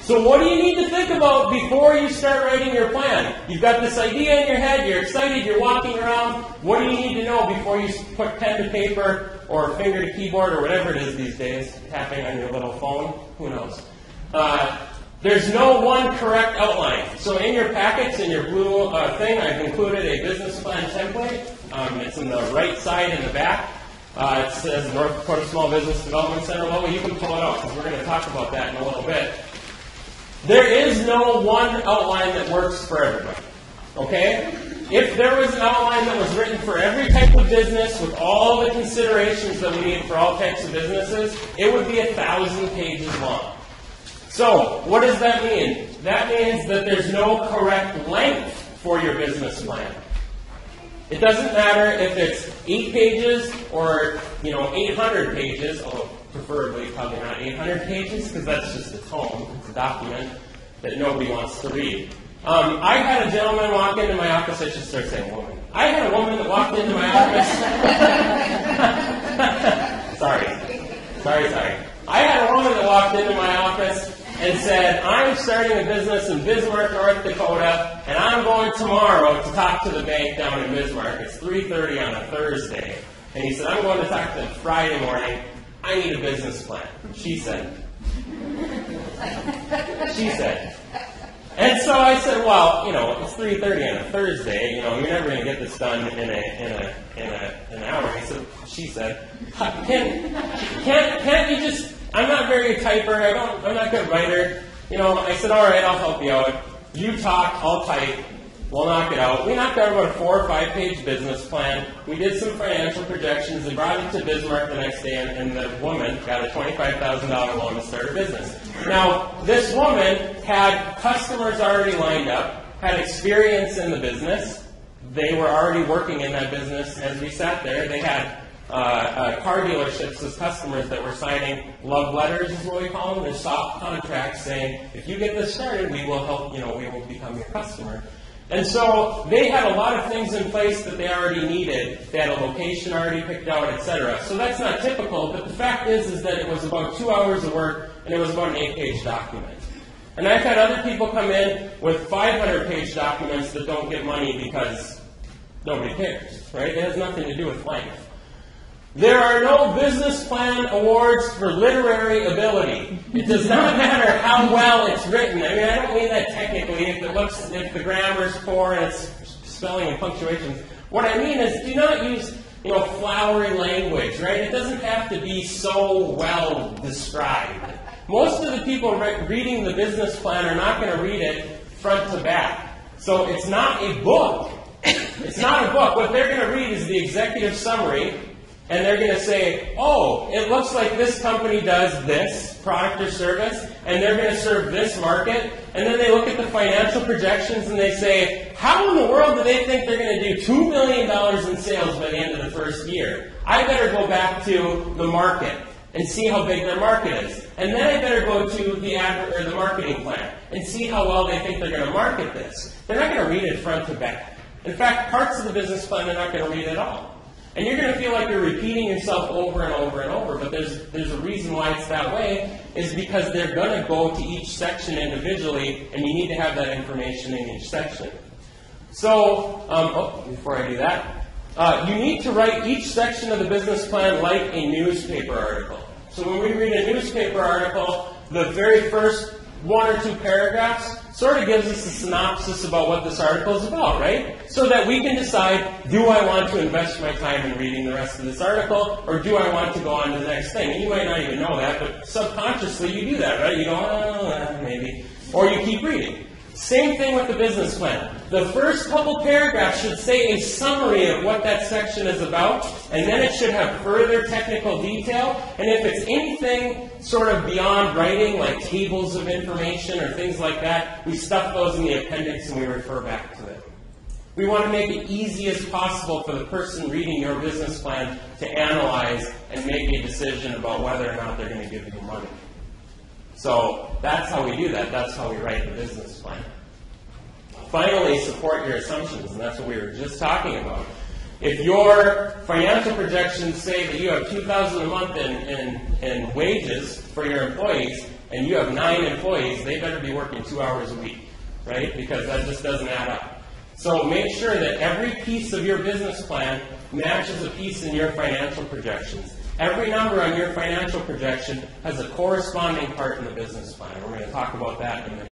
So what do you need to think about before you start writing your plan? You've got this idea in your head, you're excited, you're walking around. What do you need to know before you put pen to paper or finger to keyboard or whatever it is these days, tapping on your little phone? Who knows? There's no one correct outline. So in your packets, in your blue thing, I've included a business plan template. It's in the right side in the back. It says North Dakota Small Business Development Center logo. You can pull it out because we're going to talk about that in a little bit. There is no one outline that works for everybody. Okay? If there was an outline that was written for every type of business with all the considerations that we need for all types of businesses, it would be 1,000 pages long. So, what does that mean? That means that there's no correct length for your business plan. It doesn't matter if it's 8 pages or 800 pages, although preferably probably not 800 pages because that's just a tome, it's a document that nobody wants to read. I had a gentleman walk into my office. I should start saying woman. I had a woman that walked into my office. Sorry. I had a woman that walked into my office and said, I'm starting a business in Bismarck, North Dakota, and I'm going tomorrow to talk to the bank down in Bismarck. It's 3:30 on a Thursday. And he said, I'm going to talk to them Friday morning. I need a business plan. She said. And so I said, well, it's 3:30 on a Thursday. You're never going to get this done in an hour. She said, can't you just? I'm not very typer. I'm not a good writer. I said, all right, I'll help you out. You talk, I'll type. We'll knock it out. We knocked out about a 4 or 5 page business plan. We did some financial projections and brought it to Bismarck the next day, and the woman got a $25,000 loan to start a business. Now, this woman had customers already lined up, had experience in the business. They were already working in that business as we sat there. They had car dealerships as customers that were signing love letters, is what we call them. They're soft contracts saying, if you get this started, we will help, we will become your customer. And so they had a lot of things in place that they already needed. They had a location already picked out, etc. So that's not typical, but the fact is that it was about 2 hours of work, and it was about an 8-page document. And I've had other people come in with 500-page documents that don't get money because nobody cares, right? It has nothing to do with length. There are no business plan awards for literary ability. It does not matter how well it's written. I mean, I don't mean that technically. If the grammar's poor and it's spelling and punctuation. What I mean is, do not use flowery language, right? It doesn't have to be so well described. Most of the people reading the business plan are not going to read it front to back. So it's not a book. It's not a book. What they're going to read is the executive summary. And they're going to say, oh, it looks like this company does this product or service, and they're going to serve this market. And then they look at the financial projections and they say, how in the world do they think they're going to do $2 million in sales by the end of the first year? I better go back to the market and see how big their market is. And then I better go to the marketing plan and see how well they think they're going to market this. They're not going to read it front to back. In fact, parts of the business plan they're not going to read at all. And you're going to feel like you're repeating yourself over and over and over, but there's a reason why it's that way, is because they're going to go to each section individually, and you need to have that information in each section. So, before I do that, you need to write each section of the business plan like a newspaper article. So when we read a newspaper article, the very first 1 or 2 paragraphs sort of gives us a synopsis about what this article is about, right? So that we can decide, do I want to invest my time in reading the rest of this article, or do I want to go on to the next thing? And you might not even know that, but subconsciously you do that, right? You go, oh, maybe. Or you keep reading. Same thing with the business plan. The first couple paragraphs should say a summary of what that section is about, and then it should have further technical detail. And if it's anything sort of beyond writing, like tables of information or things like that, we stuff those in the appendix and we refer back to it. We want to make it easy as possible for the person reading your business plan to analyze and make a decision about whether or not they're going to give you money. So that's how we do that. That's how we write the business plan. Finally, support your assumptions, and that's what we were just talking about. If your financial projections say that you have $2,000 a month in wages for your employees, and you have 9 employees, they better be working 2 hours a week, right? Because that just doesn't add up. So make sure that every piece of your business plan matches a piece in your financial projections. Every number on your financial projection has a corresponding part in the business plan. We're going to talk about that in a minute.